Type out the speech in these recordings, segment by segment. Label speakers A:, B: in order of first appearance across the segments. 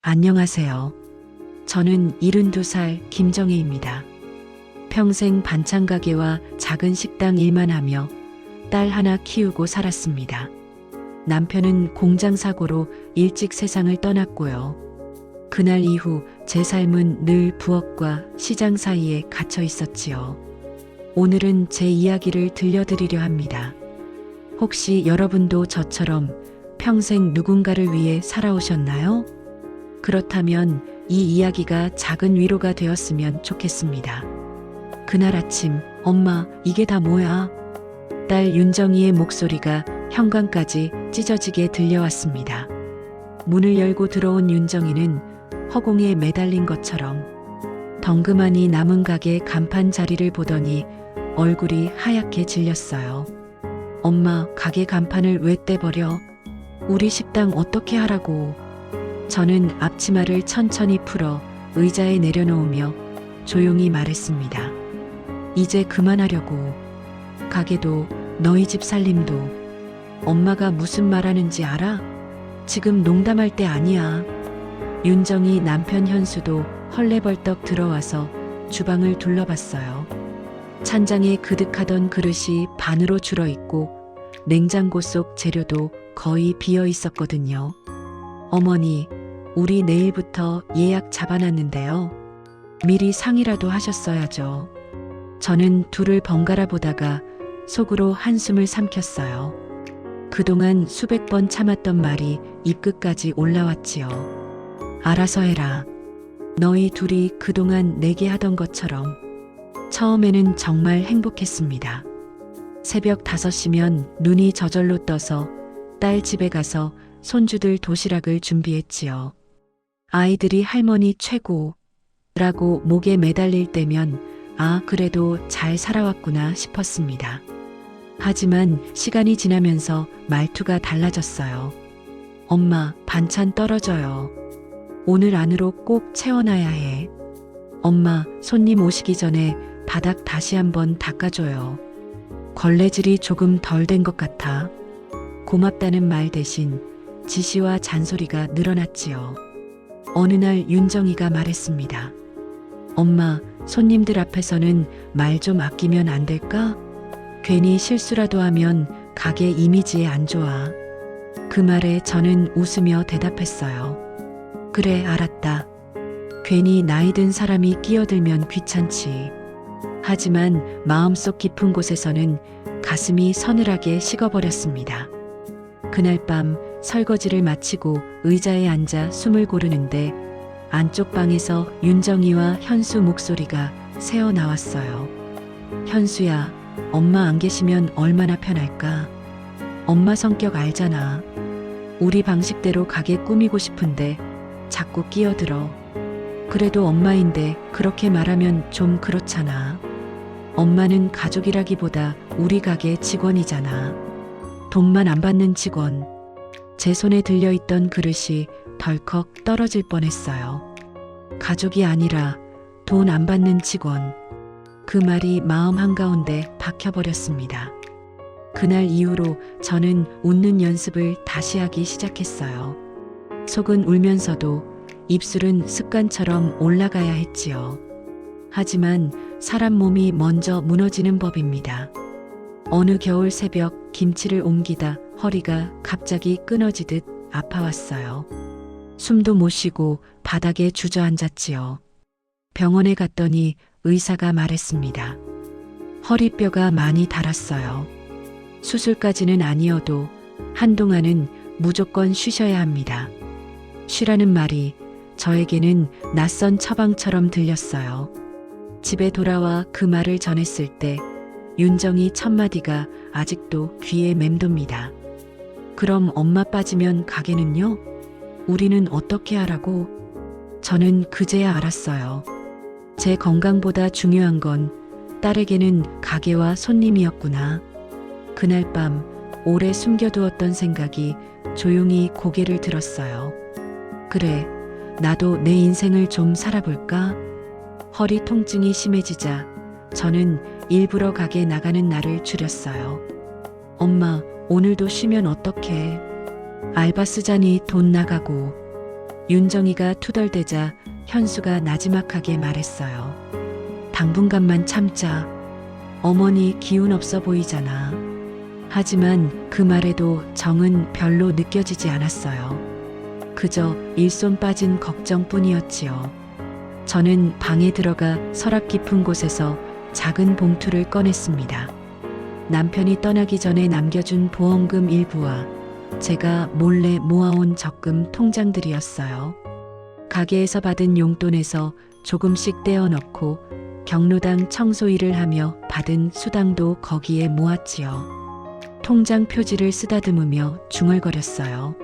A: 안녕하세요. 저는 72살 김정혜입니다. 평생 반찬 가게와 작은 식당 일만 하며 딸 하나 키우고 살았습니다. 남편은 공장 사고로 일찍 세상을 떠났고요. 그날 이후 제 삶은 늘 부엌과 시장 사이에 갇혀 있었지요. 오늘은 제 이야기를 들려드리려 합니다. 혹시 여러분도 저처럼 평생 누군가를 위해 살아오셨나요? 그렇다면 이 이야기가 작은 위로가 되었으면 좋겠습니다. 그날 아침, 엄마, 이게 다 뭐야? 딸 윤정이의 목소리가 현관까지 찢어지게 들려왔습니다. 문을 열고 들어온 윤정이는 허공에 매달린 것처럼 덩그마니 남은 가게 간판 자리를 보더니 얼굴이 하얗게 질렸어요. 엄마, 가게 간판을 왜 떼버려? 우리 식당 어떻게 하라고? 저는 앞치마를 천천히 풀어 의자에 내려놓으며 조용히 말했습니다. 이제 그만하려고. 가게도 너희 집 살림도. 엄마가 무슨 말하는지 알아? 지금 농담할 때 아니야. 윤정이 남편 현수도 헐레벌떡 들어와서 주방을 둘러봤어요. 찬장에 그득하던 그릇이 반으로 줄어있고 냉장고 속 재료도 거의 비어 있었거든요. 어머니, 우리 내일부터 예약 잡아놨는데요. 미리 상의라도 하셨어야죠. 저는 둘을 번갈아 보다가 속으로 한숨을 삼켰어요. 그동안 수백 번 참았던 말이 입끝까지 올라왔지요. 알아서 해라. 너희 둘이 그동안 내게 하던 것처럼. 처음에는 정말 행복했습니다. 새벽 5시면 눈이 저절로 떠서 딸 집에 가서 손주들 도시락을 준비했지요. 아이들이 할머니 최고라고 목에 매달릴 때면 아, 그래도 잘 살아왔구나 싶었습니다. 하지만 시간이 지나면서 말투가 달라졌어요. 엄마, 반찬 떨어져요. 오늘 안으로 꼭 채워놔야 해. 엄마, 손님 오시기 전에 바닥 다시 한번 닦아줘요. 걸레질이 조금 덜 된 것 같아. 고맙다는 말 대신 지시와 잔소리가 늘어났지요. 어느 날 윤정이가 말했습니다. 엄마, 손님들 앞에서는 말 좀 아끼면 안 될까? 괜히 실수라도 하면 가게 이미지에 안 좋아. 그 말에 저는 웃으며 대답했어요. 그래, 알았다. 괜히 나이 든 사람이 끼어들면 귀찮지. 하지만 마음속 깊은 곳에서는 가슴이 서늘하게 식어버렸습니다. 그날 밤 설거지를 마치고 의자에 앉아 숨을 고르는데 안쪽 방에서 윤정이와 현수 목소리가 새어 나왔어요. 현수야, 엄마 안 계시면 얼마나 편할까? 엄마 성격 알잖아. 우리 방식대로 가게 꾸미고 싶은데 자꾸 끼어들어. 그래도 엄마인데 그렇게 말하면 좀 그렇잖아. 엄마는 가족이라기보다 우리 가게 직원이잖아. 돈만 안 받는 직원. 제 손에 들려있던 그릇이 덜컥 떨어질 뻔했어요. 가족이 아니라 돈 안 받는 직원. 그 말이 마음 한가운데 박혀버렸습니다. 그날 이후로 저는 웃는 연습을 다시 하기 시작했어요. 속은 울면서도 입술은 습관처럼 올라가야 했지요. 하지만 사람 몸이 먼저 무너지는 법입니다. 어느 겨울 새벽 김치를 옮기다 허리가 갑자기 끊어지듯 아파왔어요. 숨도 못 쉬고 바닥에 주저앉았지요. 병원에 갔더니 의사가 말했습니다. 허리뼈가 많이 닳았어요. 수술까지는 아니어도 한동안은 무조건 쉬셔야 합니다. 쉬라는 말이 저에게는 낯선 처방처럼 들렸어요. 집에 돌아와 그 말을 전했을 때 윤정이 첫마디가 아직도 귀에 맴돕니다. 그럼 엄마 빠지면 가게는요? 우리는 어떻게 하라고? 저는 그제야 알았어요. 제 건강보다 중요한 건 딸에게는 가게와 손님이었구나. 그날 밤 오래 숨겨두었던 생각이 조용히 고개를 들었어요. 그래, 나도 내 인생을 좀 살아볼까? 허리 통증이 심해지자 저는 일부러 가게 나가는 날을 줄였어요. 엄마, 오늘도 쉬면 어떡해? 알바 쓰자니 돈 나가고. 윤정이가 투덜대자 현수가 나지막하게 말했어요. 당분간만 참자. 어머니 기운 없어 보이잖아. 하지만 그 말에도 정은 별로 느껴지지 않았어요. 그저 일손 빠진 걱정뿐이었지요. 저는 방에 들어가 서랍 깊은 곳에서 작은 봉투를 꺼냈습니다. 남편이 떠나기 전에 남겨준 보험금 일부와 제가 몰래 모아온 적금 통장들이었어요. 가게에서 받은 용돈에서 조금씩 떼어 넣고 경로당 청소 일을 하며 받은 수당도 거기에 모았지요. 통장 표지를 쓰다듬으며 중얼거렸어요.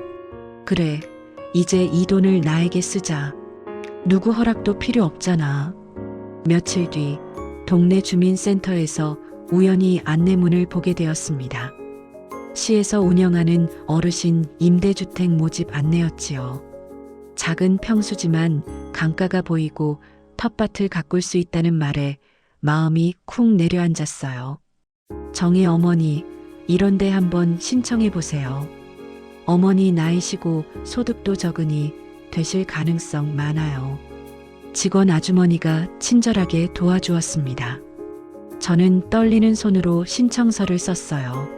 A: 그래, 이제 이 돈을 나에게 쓰자. 누구 허락도 필요 없잖아. 며칠 뒤 동네 주민센터에서 우연히 안내문을 보게 되었습니다. 시에서 운영하는 어르신 임대주택 모집 안내였지요. 작은 평수지만 강가가 보이고 텃밭을 가꿀 수 있다는 말에 마음이 쿵 내려앉았어요. 정의 어머니, 이런데 한번 신청해 보세요. 어머니 나이시고 소득도 적으니 되실 가능성 많아요. 직원 아주머니가 친절하게 도와주었습니다. 저는 떨리는 손으로 신청서를 썼어요.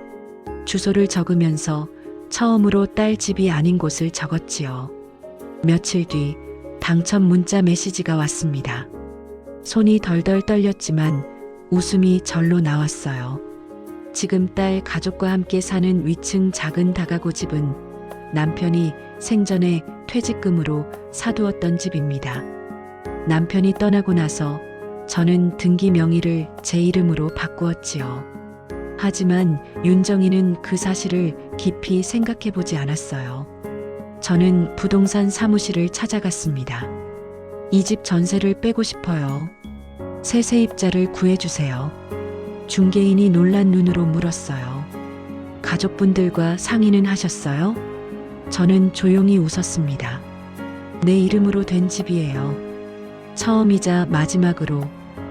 A: 주소를 적으면서 처음으로 딸 집이 아닌 곳을 적었지요. 며칠 뒤 당첨 문자 메시지가 왔습니다. 손이 덜덜 떨렸지만 웃음이 절로 나왔어요. 지금 딸 가족과 함께 사는 위층 작은 다가구 집은 남편이 생전에 퇴직금으로 사두었던 집입니다. 남편이 떠나고 나서 저는 등기 명의를 제 이름으로 바꾸었지요. 하지만 윤정이는 그 사실을 깊이 생각해 보지 않았어요. 저는 부동산 사무실을 찾아갔습니다. 이 집 전세를 빼고 싶어요. 새 세입자를 구해주세요. 중개인이 놀란 눈으로 물었어요. 가족분들과 상의는 하셨어요? 저는 조용히 웃었습니다. 내 이름으로 된 집이에요. 처음이자 마지막으로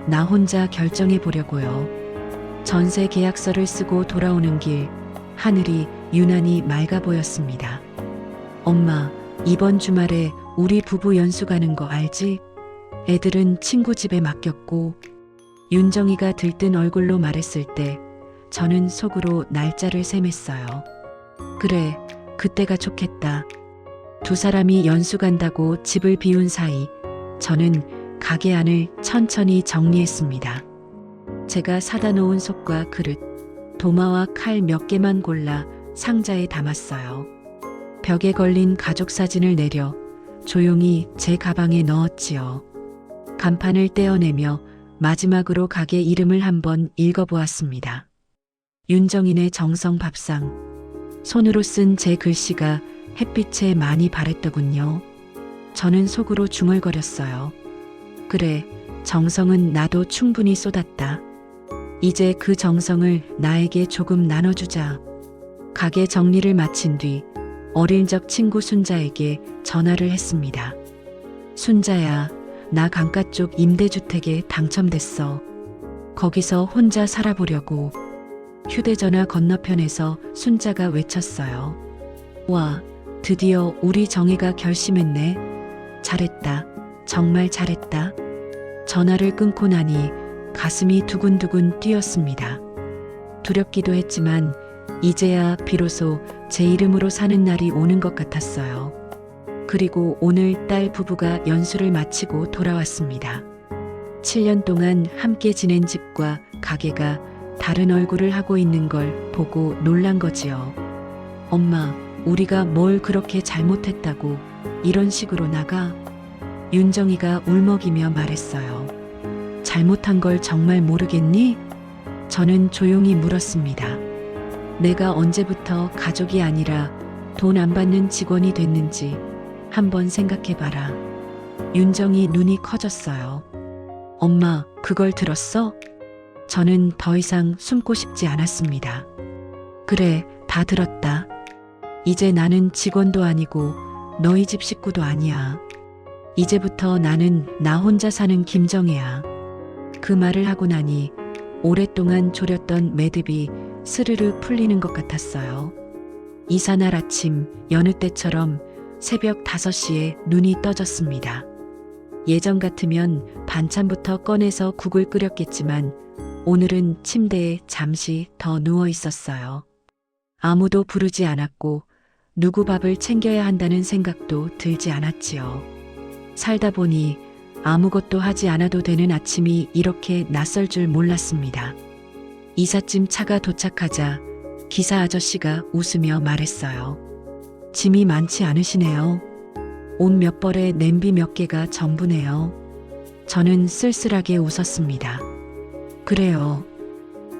A: 나 혼자 결정해 보려고요. 전세 계약서를 쓰고 돌아오는 길, 하늘이 유난히 맑아 보였습니다. 엄마, 이번 주말에 우리 부부 연수 가는 거 알지? 애들은 친구 집에 맡겼고. 윤정이가 들뜬 얼굴로 말했을 때 저는 속으로 날짜를 셈했어요. 그래, 그때가 좋겠다. 두 사람이 연수 간다고 집을 비운 사이 저는 가게 안을 천천히 정리했습니다. 제가 사다 놓은 솥과 그릇, 도마와 칼 몇 개만 골라 상자에 담았어요. 벽에 걸린 가족 사진을 내려 조용히 제 가방에 넣었지요. 간판을 떼어내며 마지막으로 가게 이름을 한번 읽어보았습니다. 윤정인의 정성 밥상. 손으로 쓴 제 글씨가 햇빛에 많이 바랬더군요. 저는 속으로 중얼거렸어요. 그래, 정성은 나도 충분히 쏟았다. 이제 그 정성을 나에게 조금 나눠주자. 가게 정리를 마친 뒤 어릴 적 친구 순자에게 전화를 했습니다. 순자야, 나 강가 쪽 임대주택에 당첨됐어. 거기서 혼자 살아보려고. 휴대전화 건너편에서 순자가 외쳤어요. 와, 드디어 우리 정혜가 결심했네. 잘했다. 정말 잘했다. 전화를 끊고 나니 가슴이 두근두근 뛰었습니다. 두렵기도 했지만 이제야 비로소 제 이름으로 사는 날이 오는 것 같았어요. 그리고 오늘 딸 부부가 연수를 마치고 돌아왔습니다. 7년 동안 함께 지낸 집과 가게가 다른 얼굴을 하고 있는 걸 보고 놀란 거지요. 엄마, 우리가 뭘 그렇게 잘못했다고 이런 식으로 나가? 윤정이가 울먹이며 말했어요. 잘못한 걸 정말 모르겠니? 저는 조용히 물었습니다. 내가 언제부터 가족이 아니라 돈 안 받는 직원이 됐는지 한번 생각해봐라. 윤정이 눈이 커졌어요. 엄마, 그걸 들었어? 저는 더 이상 숨고 싶지 않았습니다. 그래, 다 들었다. 이제 나는 직원도 아니고 너희 집 식구도 아니야. 이제부터 나는 나 혼자 사는 김정혜야. 그 말을 하고 나니 오랫동안 졸였던 매듭이 스르르 풀리는 것 같았어요. 이사날 아침 여느 때처럼 새벽 5시에 눈이 떠졌습니다. 예전 같으면 반찬부터 꺼내서 국을 끓였겠지만 오늘은 침대에 잠시 더 누워 있었어요. 아무도 부르지 않았고 누구 밥을 챙겨야 한다는 생각도 들지 않았지요. 살다 보니 아무것도 하지 않아도 되는 아침이 이렇게 낯설 줄 몰랐습니다. 이삿짐 차가 도착하자 기사 아저씨가 웃으며 말했어요. 짐이 많지 않으시네요. 옷 몇 벌에 냄비 몇 개가 전부네요. 저는 쓸쓸하게 웃었습니다. 그래요.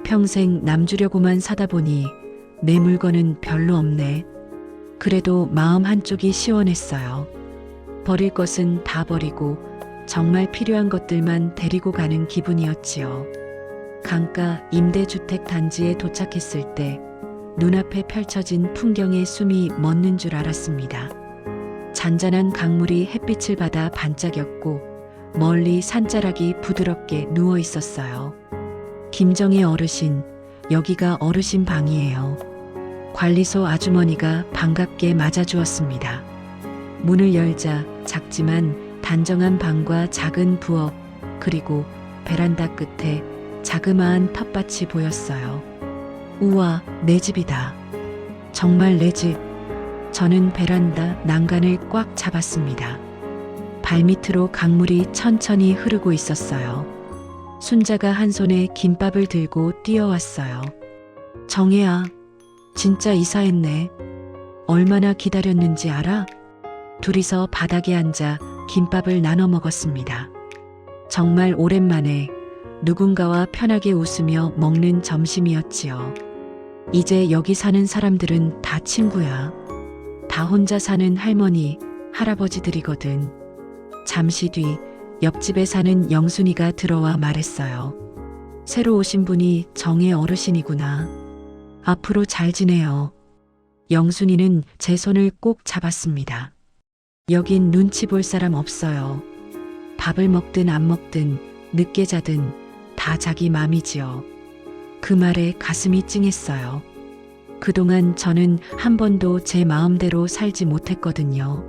A: 평생 남주려고만 사다 보니 내 물건은 별로 없네. 그래도 마음 한쪽이 시원했어요. 버릴 것은 다 버리고 정말 필요한 것들만 데리고 가는 기분이었지요. 강가 임대주택 단지에 도착했을 때 눈앞에 펼쳐진 풍경에 숨이 멎는 줄 알았습니다. 잔잔한 강물이 햇빛을 받아 반짝였고 멀리 산자락이 부드럽게 누워 있었어요. 김정희 어르신, 여기가 어르신 방이에요. 관리소 아주머니가 반갑게 맞아주었습니다. 문을 열자 작지만 단정한 방과 작은 부엌, 그리고 베란다 끝에 자그마한 텃밭이 보였어요. 우와, 내 집이다. 정말 내 집. 저는 베란다 난간을 꽉 잡았습니다. 발밑으로 강물이 천천히 흐르고 있었어요. 순자가 한 손에 김밥을 들고 뛰어왔어요. 정혜야, 진짜 이사했네. 얼마나 기다렸는지 알아? 둘이서 바닥에 앉아 김밥을 나눠 먹었습니다. 정말 오랜만에 누군가와 편하게 웃으며 먹는 점심이었지요. 이제 여기 사는 사람들은 다 친구야. 다 혼자 사는 할머니, 할아버지들이거든. 잠시 뒤 옆집에 사는 영순이가 들어와 말했어요. 새로 오신 분이 정혜 어르신이구나. 앞으로 잘 지내요. 영순이는 제 손을 꼭 잡았습니다. 여긴 눈치 볼 사람 없어요. 밥을 먹든 안 먹든 늦게 자든 다 자기 맘이지요. 그 말에 가슴이 찡했어요. 그동안 저는 한 번도 제 마음대로 살지 못했거든요.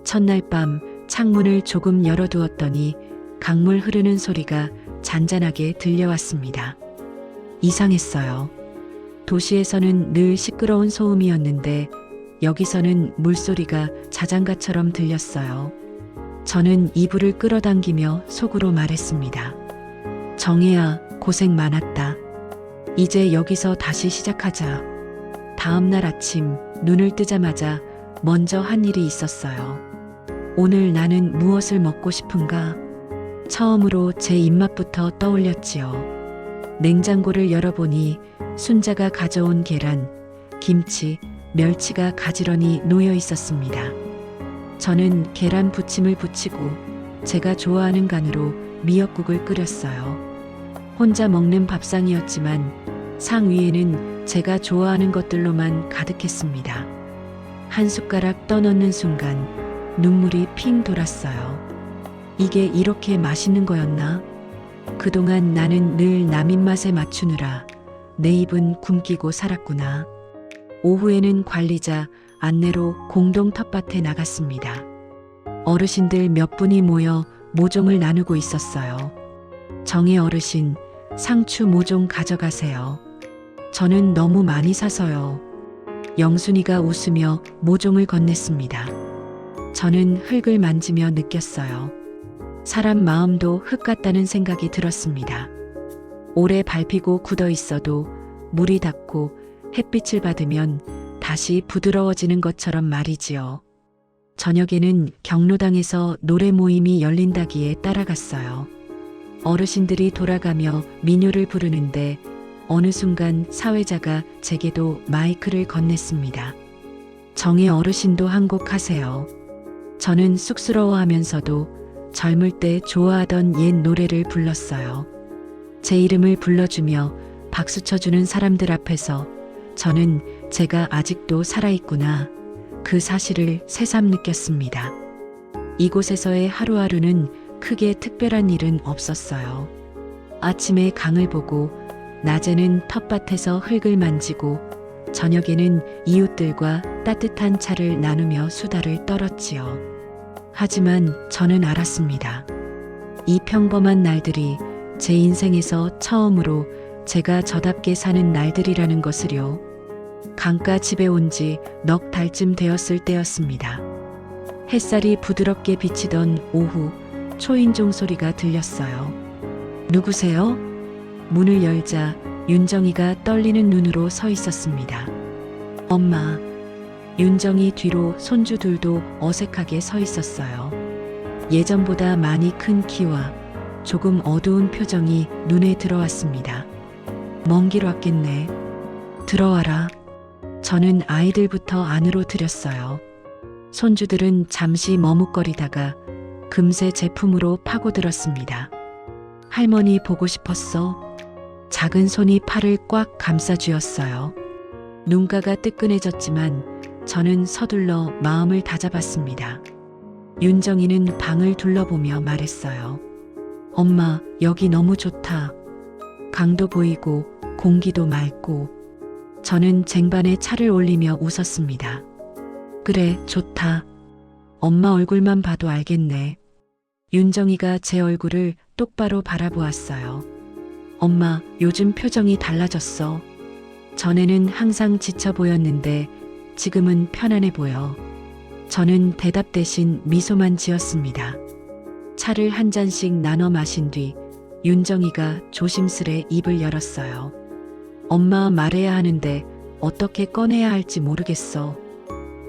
A: 첫날 밤 창문을 조금 열어두었더니 강물 흐르는 소리가 잔잔하게 들려왔습니다. 이상했어요. 도시에서는 늘 시끄러운 소음이었는데 여기서는 물소리가 자장가처럼 들렸어요. 저는 이불을 끌어당기며 속으로 말했습니다. 정혜야, 고생 많았다. 이제 여기서 다시 시작하자. 다음 날 아침 눈을 뜨자마자 먼저 한 일이 있었어요. 오늘 나는 무엇을 먹고 싶은가? 처음으로 제 입맛부터 떠올렸지요. 냉장고를 열어보니 순자가 가져온 계란, 김치, 멸치가 가지런히 놓여 있었습니다. 저는 계란 부침을 부치고 제가 좋아하는 간으로 미역국을 끓였어요. 혼자 먹는 밥상이었지만 상 위에는 제가 좋아하는 것들로만 가득했습니다. 한 숟가락 떠넣는 순간 눈물이 핑 돌았어요. 이게 이렇게 맛있는 거였나? 그동안 나는 늘 남 입맛에 맞추느라 내 입은 굶기고 살았구나. 오후에는 관리자 안내로 공동 텃밭에 나갔습니다. 어르신들 몇 분이 모여 모종을 나누고 있었어요. 정혜 어르신, 상추 모종 가져가세요. 저는 너무 많이 사서요. 영순이가 웃으며 모종을 건넸습니다. 저는 흙을 만지며 느꼈어요. 사람 마음도 흙 같다는 생각이 들었습니다. 오래 밟히고 굳어 있어도 물이 닿고 햇빛을 받으면 다시 부드러워지는 것처럼 말이지요. 저녁에는 경로당에서 노래 모임이 열린다기에 따라갔어요. 어르신들이 돌아가며 민요를 부르는데 어느 순간 사회자가 제게도 마이크를 건넸습니다. 정혜 어르신도 한 곡 하세요. 저는 쑥스러워하면서도 젊을 때 좋아하던 옛 노래를 불렀어요. 제 이름을 불러주며 박수 쳐주는 사람들 앞에서 저는 제가 아직도 살아있구나. 그 사실을 새삼 느꼈습니다. 이곳에서의 하루하루는 크게 특별한 일은 없었어요. 아침에 강을 보고 낮에는 텃밭에서 흙을 만지고 저녁에는 이웃들과 따뜻한 차를 나누며 수다를 떨었지요. 하지만 저는 알았습니다. 이 평범한 날들이 제 인생에서 처음으로 제가 저답게 사는 날들이라는 것을요. 강가 집에 온 지 넉 달쯤 되었을 때였습니다. 햇살이 부드럽게 비치던 오후, 초인종 소리가 들렸어요. 누구세요? 문을 열자 윤정이가 떨리는 눈으로 서 있었습니다. 엄마. 윤정이 뒤로 손주 둘도 어색하게 서 있었어요. 예전보다 많이 큰 키와 조금 어두운 표정이 눈에 들어왔습니다. 먼 길 왔겠네. 들어와라. 저는 아이들부터 안으로 들였어요. 손주들은 잠시 머뭇거리다가 금세 제품으로 파고들었습니다. 할머니 보고 싶었어. 작은 손이 팔을 꽉 감싸 쥐었어요. 눈가가 뜨끈해졌지만 저는 서둘러 마음을 다잡았습니다. 윤정이는 방을 둘러보며 말했어요. 엄마, 여기 너무 좋다. 강도 보이고 공기도 맑고. 저는 쟁반에 차를 올리며 웃었습니다. 그래, 좋다. 엄마 얼굴만 봐도 알겠네. 윤정이가 제 얼굴을 똑바로 바라보았어요. 엄마, 요즘 표정이 달라졌어. 전에는 항상 지쳐 보였는데 지금은 편안해 보여. 저는 대답 대신 미소만 지었습니다. 차를 한 잔씩 나눠 마신 뒤 윤정이가 조심스레 입을 열었어요. 엄마, 말해야 하는데 어떻게 꺼내야 할지 모르겠어.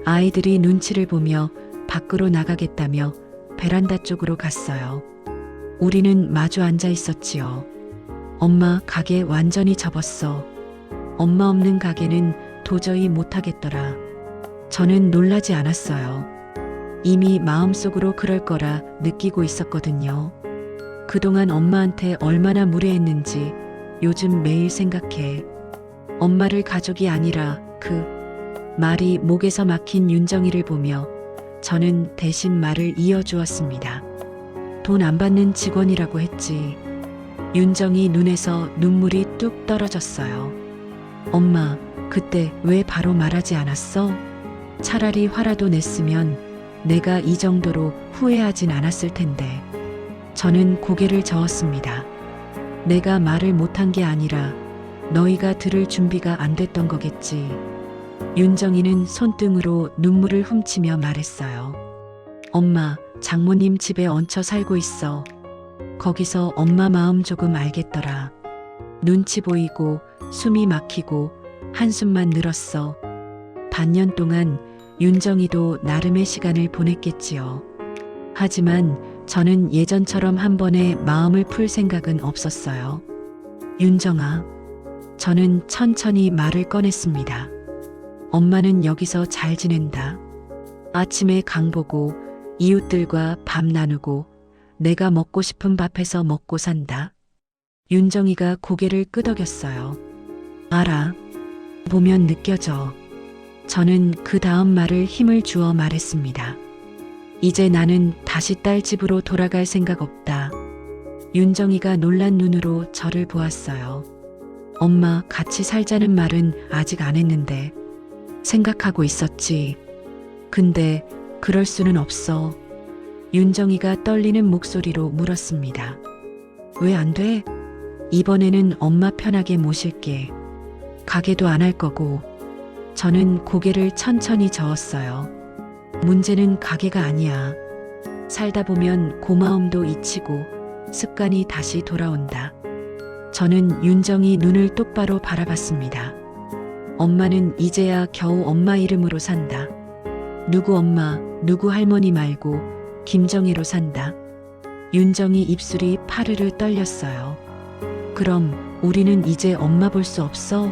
A: 아이들이 눈치를 보며 밖으로 나가겠다며 베란다 쪽으로 갔어요. 우리는 마주 앉아 있었지요. 엄마, 가게 완전히 접었어. 엄마 없는 가게는 도저히 못하겠더라. 저는 놀라지 않았어요. 이미 마음속으로 그럴 거라 느끼고 있었거든요. 그동안 엄마한테 얼마나 무례했는지 요즘 매일 생각해. 엄마를 가족이 아니라 말이 목에서 막힌 윤정이를 보며 저는 대신 말을 이어주었습니다. 돈 안 받는 직원이라고 했지. 윤정이 눈에서 눈물이 뚝 떨어졌어요. 엄마, 그때 왜 바로 말하지 않았어? 차라리 화라도 냈으면 내가 이 정도로 후회하진 않았을 텐데. 저는 고개를 저었습니다. 내가 말을 못한 게 아니라 너희가 들을 준비가 안 됐던 거겠지. 윤정이는 손등으로 눈물을 훔치며 말했어요. 엄마, 장모님 집에 얹혀 살고 있어. 거기서 엄마 마음 조금 알겠더라. 눈치 보이고 숨이 막히고 한숨만 늘었어. 반년 동안 윤정이도 나름의 시간을 보냈겠지요. 하지만 저는 예전처럼 한 번에 마음을 풀 생각은 없었어요. 윤정아, 저는 천천히 말을 꺼냈습니다. 엄마는 여기서 잘 지낸다. 아침에 강 보고 이웃들과 밥 나누고 내가 먹고 싶은 밥 해서 먹고 산다. 윤정이가 고개를 끄덕였어요. 알아. 보면 느껴져. 저는 그 다음 말을 힘을 주어 말했습니다. 이제 나는 다시 딸 집으로 돌아갈 생각 없다. 윤정이가 놀란 눈으로 저를 보았어요. 엄마, 같이 살자는 말은 아직 안 했는데. 생각하고 있었지. 근데 그럴 수는 없어. 윤정이가 떨리는 목소리로 물었습니다. 왜 안 돼? 이번에는 엄마 편하게 모실게. 가게도 안 할 거고. 저는 고개를 천천히 저었어요. 문제는 가게가 아니야. 살다 보면 고마움도 잊히고 습관이 다시 돌아온다. 저는 윤정이 눈을 똑바로 바라봤습니다. 엄마는 이제야 겨우 엄마 이름으로 산다. 누구 엄마, 누구 할머니 말고 김정희로 산다. 윤정이 입술이 파르르 떨렸어요. 그럼 우리는 이제 엄마 볼 수 없어?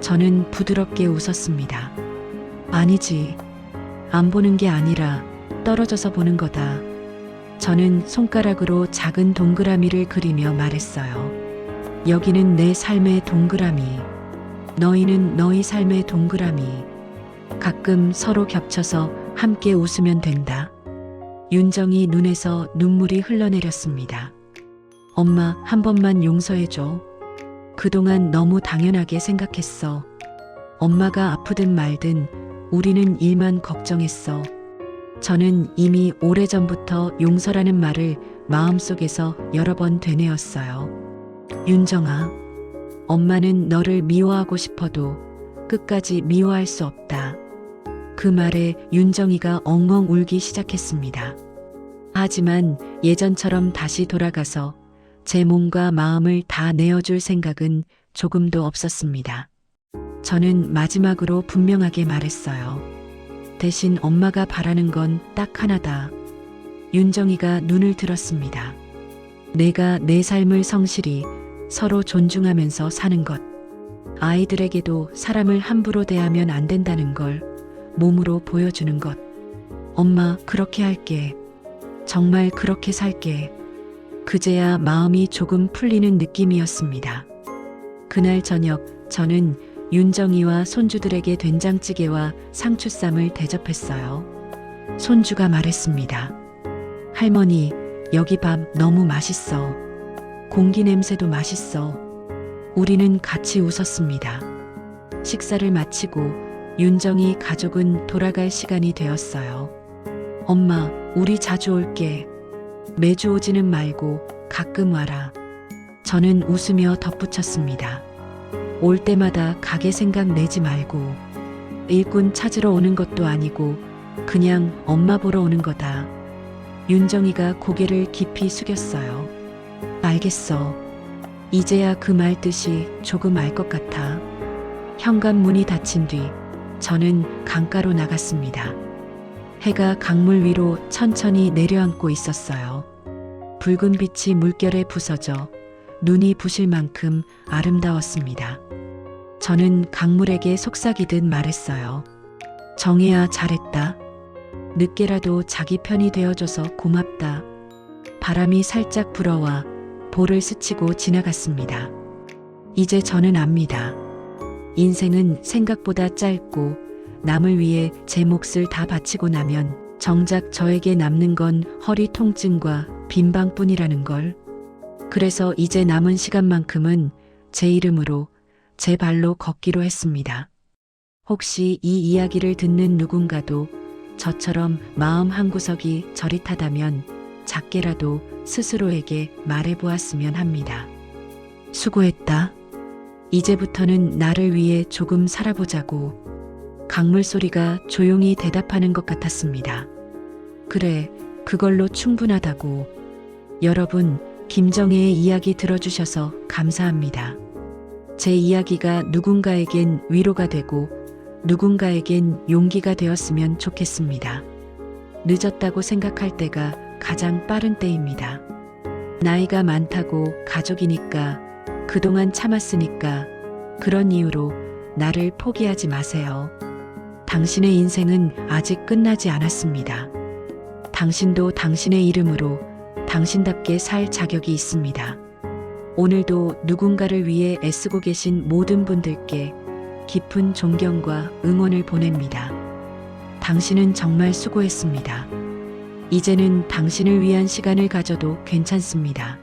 A: 저는 부드럽게 웃었습니다. 아니지. 안 보는 게 아니라 떨어져서 보는 거다. 저는 손가락으로 작은 동그라미를 그리며 말했어요. 여기는 내 삶의 동그라미. 너희는 너희 삶의 동그라미. 가끔 서로 겹쳐서 함께 웃으면 된다. 윤정이 눈에서 눈물이 흘러내렸습니다. 엄마, 한 번만 용서해줘. 그동안 너무 당연하게 생각했어. 엄마가 아프든 말든 우리는 일만 걱정했어. 저는 이미 오래전부터 용서라는 말을 마음속에서 여러 번 되뇌었어요. 윤정아, 엄마는 너를 미워하고 싶어도 끝까지 미워할 수 없다. 그 말에 윤정이가 엉엉 울기 시작했습니다. 하지만 예전처럼 다시 돌아가서 제 몸과 마음을 다 내어줄 생각은 조금도 없었습니다. 저는 마지막으로 분명하게 말했어요. 대신 엄마가 바라는 건 딱 하나다. 윤정이가 눈을 들었습니다. 내가 내 삶을 성실히 서로 존중하면서 사는 것. 아이들에게도 사람을 함부로 대하면 안 된다는 걸 몸으로 보여주는 것. 엄마, 그렇게 할게. 정말 그렇게 살게. 그제야 마음이 조금 풀리는 느낌이었습니다. 그날 저녁 저는 윤정이와 손주들에게 된장찌개와 상추쌈을 대접했어요. 손주가 말했습니다. 할머니, 여기 밥 너무 맛있어. 공기 냄새도 맛있어. 우리는 같이 웃었습니다. 식사를 마치고 윤정이 가족은 돌아갈 시간이 되었어요. 엄마, 우리 자주 올게. 매주 오지는 말고 가끔 와라. 저는 웃으며 덧붙였습니다. 올 때마다 가게 생각 내지 말고. 일꾼 찾으러 오는 것도 아니고 그냥 엄마 보러 오는 거다. 윤정이가 고개를 깊이 숙였어요. 알겠어. 이제야 그 말 뜻이 조금 알 것 같아. 현관문이 닫힌 뒤 저는 강가로 나갔습니다. 해가 강물 위로 천천히 내려앉고 있었어요. 붉은 빛이 물결에 부서져 눈이 부실 만큼 아름다웠습니다. 저는 강물에게 속삭이듯 말했어요. 정혜야, 잘했다. 늦게라도 자기 편이 되어줘서 고맙다. 바람이 살짝 불어와 볼을 스치고 지나갔습니다. 이제 저는 압니다. 인생은 생각보다 짧고 남을 위해 제 몫을 다 바치고 나면 정작 저에게 남는 건 허리 통증과 빈방뿐이라는 걸. 그래서 이제 남은 시간만큼은 제 이름으로 제 발로 걷기로 했습니다. 혹시 이 이야기를 듣는 누군가도 저처럼 마음 한구석이 저릿하다면 작게라도 스스로에게 말해보았으면 합니다. 수고했다. 이제부터는 나를 위해 조금 살아보자고. 강물 소리가 조용히 대답하는 것 같았습니다. 그래, 그걸로 충분하다고. 여러분, 김정혜의 이야기 들어주셔서 감사합니다. 제 이야기가 누군가에겐 위로가 되고 누군가에겐 용기가 되었으면 좋겠습니다. 늦었다고 생각할 때가 가장 빠른 때입니다. 나이가 많다고 가족이니까, 그동안 참았으니까, 그런 이유로 나를 포기하지 마세요. 당신의 인생은 아직 끝나지 않았습니다. 당신도 당신의 이름으로 당신답게 살 자격이 있습니다. 오늘도 누군가를 위해 애쓰고 계신 모든 분들께 깊은 존경과 응원을 보냅니다. 당신은 정말 수고했습니다. 이제는 당신을 위한 시간을 가져도 괜찮습니다.